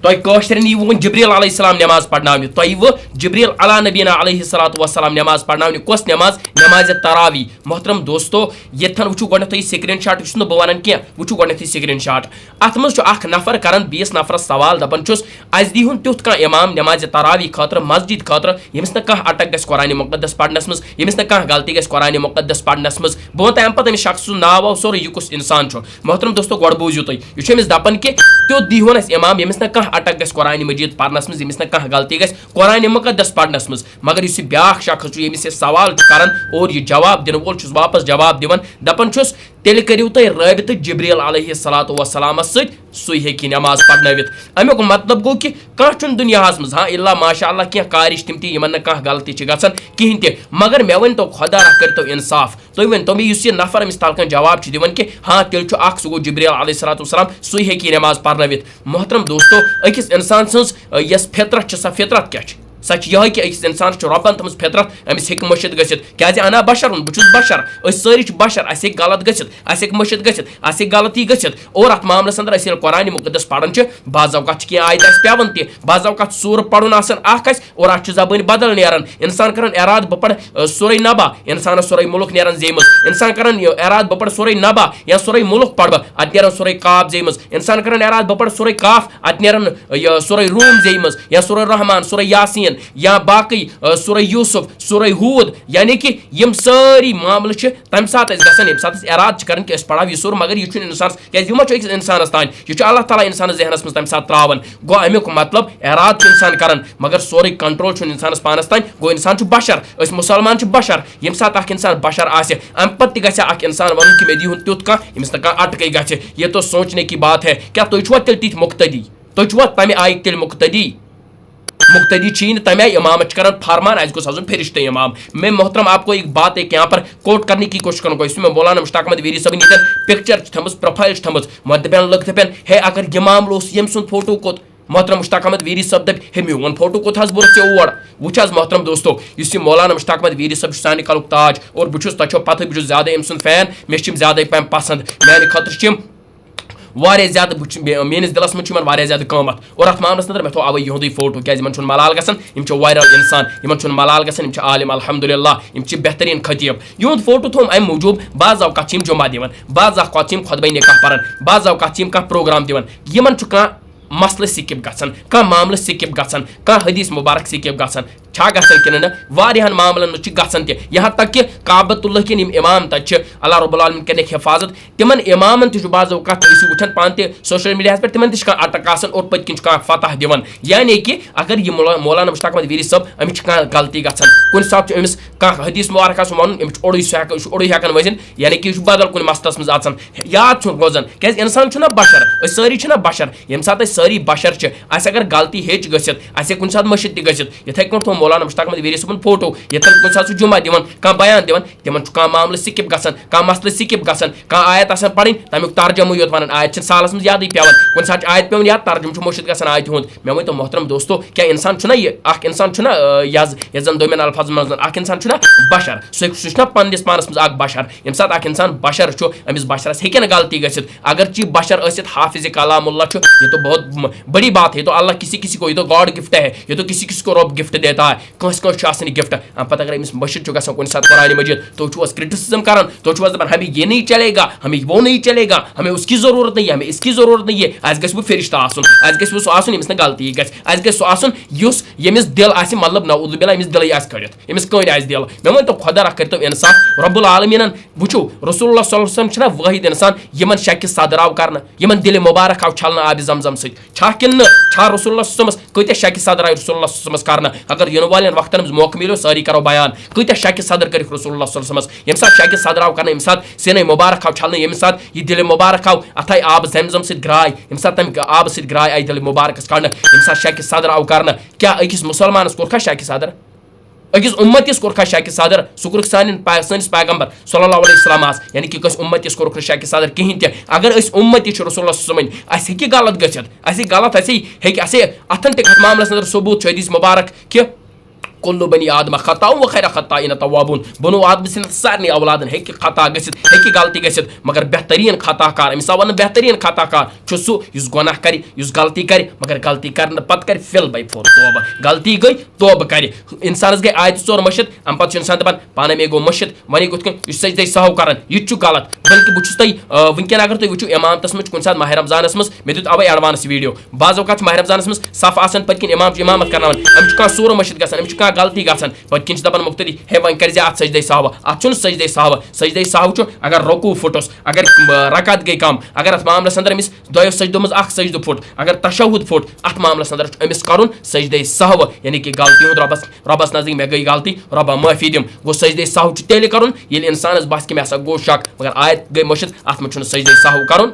तोशरन वो जबरील अलैहिस्सलाम नमाज पढ़नाने वो जबरील अला नबीना अलैहिस्सलातु वस्सलाम नमाज पढ़नाने कस नमाज नमाज तरावी मोहतरम दोस्तों यथन वो गोडे स्क्रीन शॉट बह वन कह वो गोडे स्क्रीन शॉट अत मज नफर कर बीस नफरस सवाल दपान अस दीहन तुथ कह इमाम नमाज तरावी खतर मस्जिद खतर यमिस न कह अटक गस कुरान मुक़द्दस पढ़नस मज यमिस न कह गलती गस कुरान मुक़द्दस पढ़नस मज बह वन तम पे शख्स नाव सोरे यह कुस इंसान मोहतरम दोस्तों गोड बूझू तुम यमिस दपान कि तुथ दीहन अस इमाम यमिस न कह अटक गस कुरान मजीद पढ़नस मज यमिस न कह गलती गस कुरान मुक़द्दस पढ़नस मज मगर इस ब्या शख्स यमिस सवाल कर और यह जवाब दिन वोल वापस जवाब दिवन दपान तेल करियो तुम रबित जबरील अलैहिस्सलातु वस्सलाम सु हेकि नमाज पढ़नवित अमुक मतलब गो कि कह दुनिया मज हाँ इल्ला माशाअल्लाह कह कारिश तम तमन कह गलती गसान कहें ते मगर मे वन तो खुदा करो इंसाफ तुम वन तो यह नफर अमिस तल जवाब दिवन कि हाँ तेल सह गो जबरील अलैहिस्सलातु वस्सलाम सु हेकि नमाज पढ़नवित मोहतरम दोस्तों अकिस इंसान सज यस फितरत सह फितरत क्या सह यह कि अकिस इंसान रबन थम फितरत अमिस हे मशिद गसित क्या अना बशर बहुत बशर सारी बशर अस गलत गसित मशिद गसित गलती गसित और अत मामलस अंदर अस कुरान मुक़द्दस पढ़ान बाज़ावकत कह आयत पेवन तज़ावकत सूर पढ़ुन और अत जबान बदल नेरान इंसान कर इराद बह पढ़ सुरे नबा इंसान सुरे मुल्क नेरान जेमज इंसान कर इराद बह पढ़ सुरे नबा या सुरे मुल्क पढ़ अत नेरान सुरे काफ जेमज इंसान कर इराद बह पढ़ सुरे काफ अत नेरान सुरे रूम जेमज या सुरे रहमान सुरे यासीन या बाकी सूरह यूसुफ सूरह हूद यानी कि यम सारी मामल तम सात गसान सात इराद कर पढ़ो यह सूर मगर यह इंसान क्या अकिस इंसान तान यह अल्लाह ताला इंसान जहनस मज तम सात त्रावन गो अमुक मतलब इराद इंसान कर मगर सोरे कंट्रोल इंसान पानस तान गो इंसान बशर मुसलमान बशर यम सात इंसान बशर अम पे इंसान वन कि मे दीहन तुथ कह यमिस न अटक ग यह तो सोचने की बात है क्या तुम तेल तिथ मुक्तदी तुम तमें आय तेल मुक्तदी छी तमें इमाम कर फरमान अस गोस फरिश्त इमाम। मैं मोहतरम आपको एक बात एक यहाँ पर कोट करने की कोशिश करूँगा इसमें मौलाना मुश्ताक अहमद वीरी सबन ये पिक्चर थमस प्रोफाइल थमस मत दपान लग दपान हे अगर इमाम लोस यम सुन फोटो कोत मोहतरम मुश्ताक अहमद वीरी सब दप हे मोन फोटो कोत बोल चोर वो मोहतरम दोस्तों इस मौलाना मुश्ताक अहमद वीरी सब सान कलुक ताज और बहुत तथो पता बहुत ज्यादा अम सुन फैन मे ज्यादा पसंद मैंने खतर ज्यादा मेनिस दिलस मज ज्यादा कमत और अत मामलस अंदर मे थो अवे यह फोटो क्या मलाल गसान वायरल इंसान मलाल गसान आलिम अल्हम्दुलिल्लाह बेहतरीन खतीब यह फोटो थोम अम मूजूब बाज़ अवकात जुमा दिवन बाज़ अवकात खुतबा निकाह पारान बाज़ अवकात कह प्रोग्राम दिवन यमन कह मसल स्किप गसान कह मामल स्किप गसान कह हदीस मुबारक स्किप गसान गसान कि मामलन गसान यहाँ तक कि काबतुल्लाह किन इमाम तक अल्लाह रब्बुल आलमीन कर हिफाजत तिमन इमामन तज कत वुचान पान सोशल मीडिया पे तिमन अटक और पत्किन फतह दिवन यानी कि अगर यह मौलाना मुश्ताक अहमद वीरी सब अमिस गलती गसान कुन सात अमिस कह हदीस मुबारक वन ओडू हेकान वजन यानी कि बदल कुन मसलस मज याद रोजान क्या इंसान बशर सारी बशर यम सात सारी बशर अगर गलती हेच गसित कुन सात मशिद गसित इथे कौन मौलाना मुश्ताक अहमद वीरी सबन फोटो यथन कुन सात जुमा दिवन कह बयान दिवन तिमन कह मामल स्किप गसान कह मसल स्किप गसान कह आयत पढ़ तमुक तर्जमो योत वन आयत सालस मज याद पेवन कुन सात आयत पे याद तर्जम मुशिद गसान आयत हुंद मे वन तो मोहतरम दोस्तों क्या इंसान यह इंसान यजन दोमेन अल्फाज मज इंसान बशर सह पन्निस पानस मज बशर यम सात इंसान बशर अमिस बशरस हेकन गलती गसित अगर ची बशर हाफिज कलामुल्लाह ये तो बहुत बड़ी बात है तो अल्लाह किसी किसी को ये तो गॉड गिफ्ट है ये तो किसी किसी को रब गिफ्ट देता है कस गिफ्ट पता अगर अमिस मशिद गसान कुन सात कुरान मजीद तो क्रिटिसिज्म कर तो दपान हमें ये नहीं चलेगा हमें वो नहीं चलेगा हमें उसकी जरूरत नहीं है हमें इसकी जरूरत नहीं है अस गो फरिश्त आसन गलती गस यमिस दिल मतलब नऊजुबिल्लाह यमिस दिल कड़ित यमिस कन दिल मे वन तो खुदा करो इंसाफ रब्बुल आलमीन वुचो रसूलुल्लाह सल्लल्लाहु अलैहि वसल्लम वाहिद इंसान यमन शक सदर आव कर यमन दिल मुबारक आव छलना आब जमजम सकिन रसूलुल्लाह कत शक सदर आव रसूलुल्लाह कर अगर इन वाल वक्तन मौका मिलो सारी करो बयान कत शक सदर कर रसूलुल्लाह सल्लल्लाहु अलैहि वसल्लम यम सात शक सदर आव कर यम सात सीने मुबारक आव छलना यम सात यह दिल मुबारक आव अथ आब जमजम सत ग्राय यम सात तम आब सत ग्राय आई दिल मुबारक कड़ यम सात शक सदर आव कर क्या अकिस मुसलमानस कोर शक सदर अकिस उम्मतिस कोर शक सदर सह सानिस पैगम्बर सल्लल्लाहु अलैहि वसल्लम यानी कि उम्मतिस कोर शक सदर कहें ते अगर उम्मति रसूलुल्लाह अस हे गलत गलत अथन मामलस अंदर सबूत हदीस मुबारक कि कुल्लु बनी आदम खताउ व खैर खताइन तव्वाबून। बनो आदम सिंद सारनी औलादन हेकि खता गसित हेकि गलती गसित, मगर बेहतरीन खताकार अमिस वन बेहतरीन खताकार छु सु युस गुनाह करि युस गलती करि, मगर गलती करने पत कर फिल बाय फोर तौबा। गलती गई तौबा करि। इंसानस गई आयत चोर मशिद अम पत इंसान दपान पाने में गो मशिद वनी गुत युस सजदे सहव करन यह छु गलत। बल्कि बुछुस तई वनकन अगर तुम वुचु इमामतस मज कुन सात माह रमजानस मज मे दुत अवै एडवांस वीडियो बाज औकात माह रमजानस मज सफ आसन पतकिन इमाम इमामत करनावन अम का सूर मशिद गसन अम का गलती गसन पतकिन दपन मुक्तदी हे वन कर अत सजदे सहव अत छु सजदे सहव। सजदे सहव छु अगर रुकू फुटस अगर रकात गई कम अगर अत मामलस अंदर अमिस दोयो सजदो मज अख सजदो फुट अगर तशहुद फुट अत मामलस अंदर अमिस करुन सजदे सहव यानी कि गलती हुद रबस नजदीक मे गई गलती रबा माफी दिम गो सजदे सहव छु तेले करुन ये इंसानस बास कि मे हसा गो शक मगर आयत गई मशिद अत मज छु सजदे सहव करुन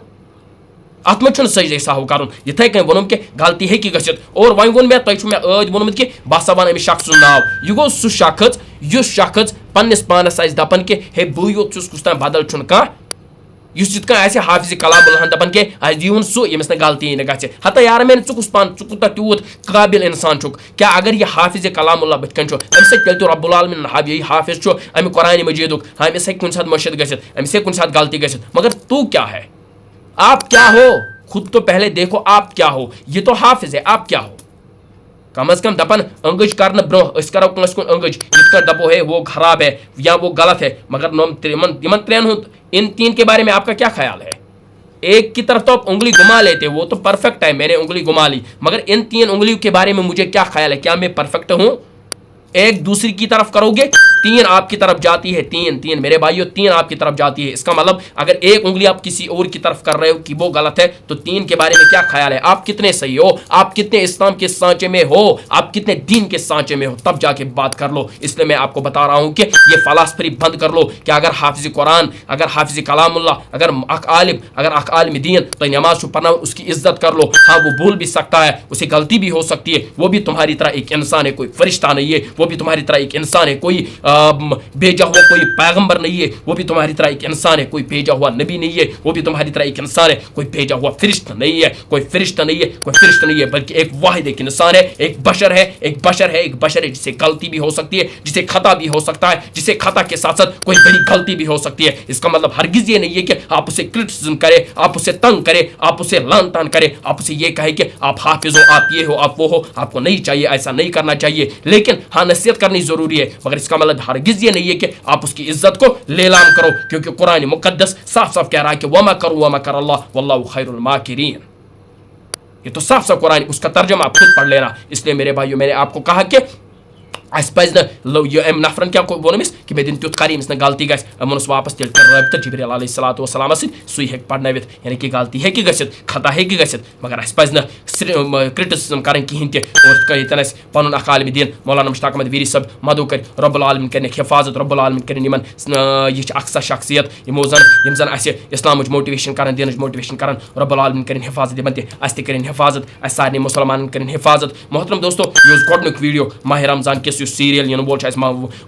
अत मज छु सजदे सहव करुन। इथे कन वनुम कि गलती हेकि गसित और वही वोन मे तय छु मे आज वोनमुत कि बस वन अमिस शख्स नाव यह गो सु शख्स युस शख्स पन्निस पानस आइस दपन कि हे बु योत छुस कुछ तान बदल छुन का युस जित का ऐसे हाफिज कलामुल्लाह दपन के आज दियुन सु यमिस न गलती न गछे हता यार मेन चुकुस पान चुकुता त्यूत काबिल इंसान छुक क्या अगर ये हाफिज कलामुल्लाह बतकन छु अमिस तेल तो रब्बुल आलमीन हाब यही हाफिज छु अमि कुरान मजीदुक अमिस कुन साथ मर्शिद गछत अमिस कुन साथ गलती गछत मगर तू क्या है आप क्या हो खुद तो पहले देखो आप क्या हो। ये तो हाफिज है आप क्या हो। कम अज कम दपन अंगज कर ब्रो करो कंस कुन अंगज इत दपो है वो खराब है या वो गलत है मगर यमन त्रेन इन तीन के बारे में आपका क्या ख्याल है। एक की तरफ तो आप उंगली घुमा लेते वो तो परफेक्ट है मैंने उंगली घुमा ली मगर इन तीन उंगलियों के बारे में मुझे क्या ख्याल है क्या मैं परफेक्ट हूं। एक दूसरी की तरफ करोगे तीन आपकी तरफ जाती है तीन मेरे भाइयों तीन आपकी तरफ जाती है। इसका मतलब अगर एक उंगली आप किसी और की तरफ कर रहे हो कि वो गलत है तो तीन के बारे में क्या ख्याल है। आप कितने सही हो आप कितने इस्लाम के सांचे में हो आप कितने दीन के सांचे में हो तब जाके बात कर लो। इसलिए मैं आपको बता रहा हूं कि ये फलासफरी बंद कर लो कि अगर हाफिज कुरान अगर हाफिज कलामुल्लाह अगर अक आलिम दीन तो नमाज पढ़ना उसकी इज्जत कर लो। हाँ वो भूल भी सकता है उसे गलती भी हो सकती है वो भी तुम्हारी तरह एक इंसान है कोई फरिश्ता नहीं है वो भी तुम्हारी तरह एक इंसान है कोई भेजा हुआ कोई पैगंबर नहीं है वो भी तुम्हारी तरह एक इंसान है कोई भेजा हुआ नबी नहीं है वो भी तुम्हारी तरह एक इंसान है कोई भेजा हुआ फरिश्ता नहीं है कोई फरिश्ता नहीं है बल्कि एक वाहिद एक इंसान है एक बशर है जिसे गलती भी हो सकती है जिसे खता भी हो सकता है जिसे खता के साथ साथ कोई बड़ी गलती भी हो सकती है। इसका मतलब हरगिज ये नहीं है कि आप उसे क्रिटिसिज्म करें आप उसे तंग करें आप उसे लान तान करें आप उसे ये कहे कि आप हाफिज हो आप ये हो आप वो हो आपको नहीं चाहिए ऐसा नहीं करना चाहिए। लेकिन हाँ नसीहत करनी जरूरी है मगर इसका मतलब हरगिज ये नहीं है कि आप उसकी इज्जत को लेलाम करो क्योंकि कुरान मुकद्दस साफ साफ कह रहा है कि वमा कर अल्लाह वल्लाहु खैरुल माकिरीन। ये तो साफ साफ कुरान उसका तर्जुमा आप खुद पढ़ लेना। इसलिए मेरे भाइयों मैंने आपको कहा कि अस पज नफरन क्या वोन कि मे दिन तुत कर गलती गस वापस तेल कर रबित जिब्रील अलैहिस्सलातु वस्सलाम सु पढ़नवित यानी कि गलती हेकि गसित खता हेकि गसित मगर अस पज क्रिटिसिज्म करें कहीं और ये पन अख आलिम दीन मौलाना मुश्ताक अहमद वीरी सब मदु कर रब्बुल आलमीन कर हिफाजत रब्बुल आलमीन कर यह अक्सर शख्सियत यमो जन इस्लाम मोटिवेशन कर दीन मोटिवेशन कर रब्बुल आलमीन कर हिफाजत यमन कर हिफाजत सारे मुसलमान कर हिफाजत। मोहतरम दोस्तों यह गोडनुक वीडियो माह रमजान किस सीरियल इन बोल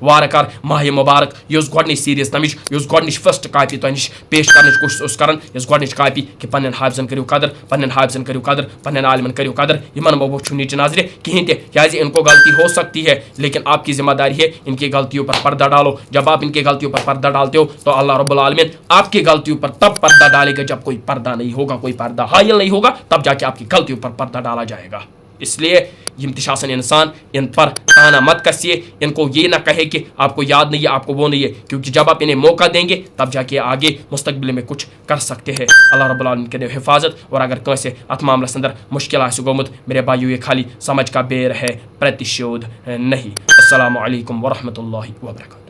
वारकार माह मुबारक यह गोडनिच सीरीज तमिच यह गोडनिच फर्स्ट कापी तुह नश पेश करने कोशिश कर गोडनिच कापी कि पन्न हाफिजन करू कदर पन्न हाफिजन करू कदर पन्न आलिमन करू कदर इन वो नीचे नजर कहीं क्या इनको गलती हो सकती है लेकिन आपकी जिम्मेदारी है इनकी गलतियों पर पर्दा डालो। जब आप इनकी गलतियों पर पर्दा डालते हो तो अल्लाह रब्बुल आलमीन आपकी गलतियों पर तब पर्दा डालेगा जब कोई पर्दा नहीं होगा कोई पर्दा हायल नहीं होगा तब जाके आपकी गलतियों पर पर्दा डाला जाएगा। इसलिए इम्तिशासन इंसान इन पर ताना मत कसिए इनको ये ना कहे कि आपको याद नहीं है आपको वो नहीं है क्योंकि जब आप इन्हें मौका देंगे तब जाके आगे मुस्तकबिल में कुछ कर सकते हैं। अल्लाह रब्बुल आलमीन करे हिफाजत और अगर कैसे अत मामलस अंदर मुश्किल आसे गोमुत मेरे भाइयों ये खाली समझ का बेर है प्रतिशोध नहीं। अस्सलामु अलैकुम वरहमतुल्लाहि वबरकातुहू।